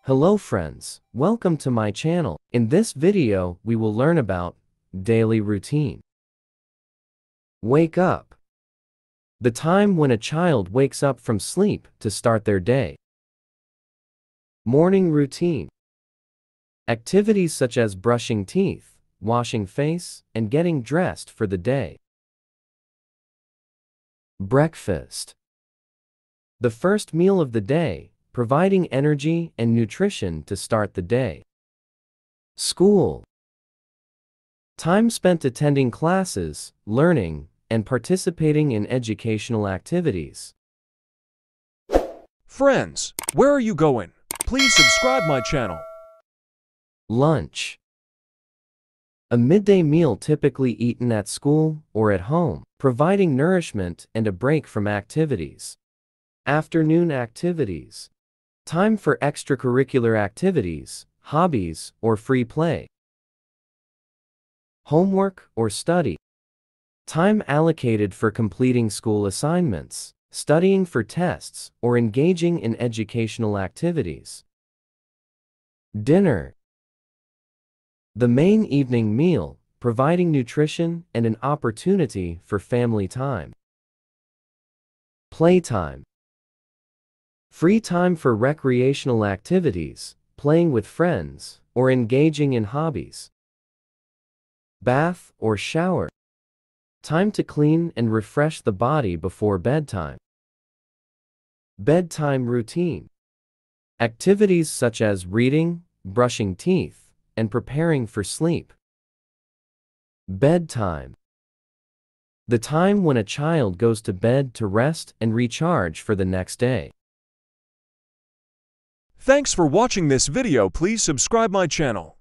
Hello friends, welcome to my channel. In this video, we will learn about daily routine. Wake up. The time when a child wakes up from sleep to start their day. Morning routine. Activities such as brushing teeth, washing face, and getting dressed for the day. Breakfast. The first meal of the day, providing energy and nutrition to start the day. School. Time spent attending classes, learning, and participating in educational activities. Friends, where are you going? Please subscribe my channel. Lunch. A midday meal typically eaten at school or at home, providing nourishment and a break from activities. Afternoon activities. Time for extracurricular activities, hobbies, or free play. Homework or study. Time allocated for completing school assignments, studying for tests, or engaging in educational activities. Dinner. The main evening meal, providing nutrition and an opportunity for family time. Playtime. Free time for recreational activities, playing with friends, or engaging in hobbies. Bath or shower. Time to clean and refresh the body before bedtime. Bedtime routine. Activities such as reading, brushing teeth, and preparing for sleep. Bedtime. The time when a child goes to bed to rest and recharge for the next day. Thanks for watching this video. Please subscribe my channel.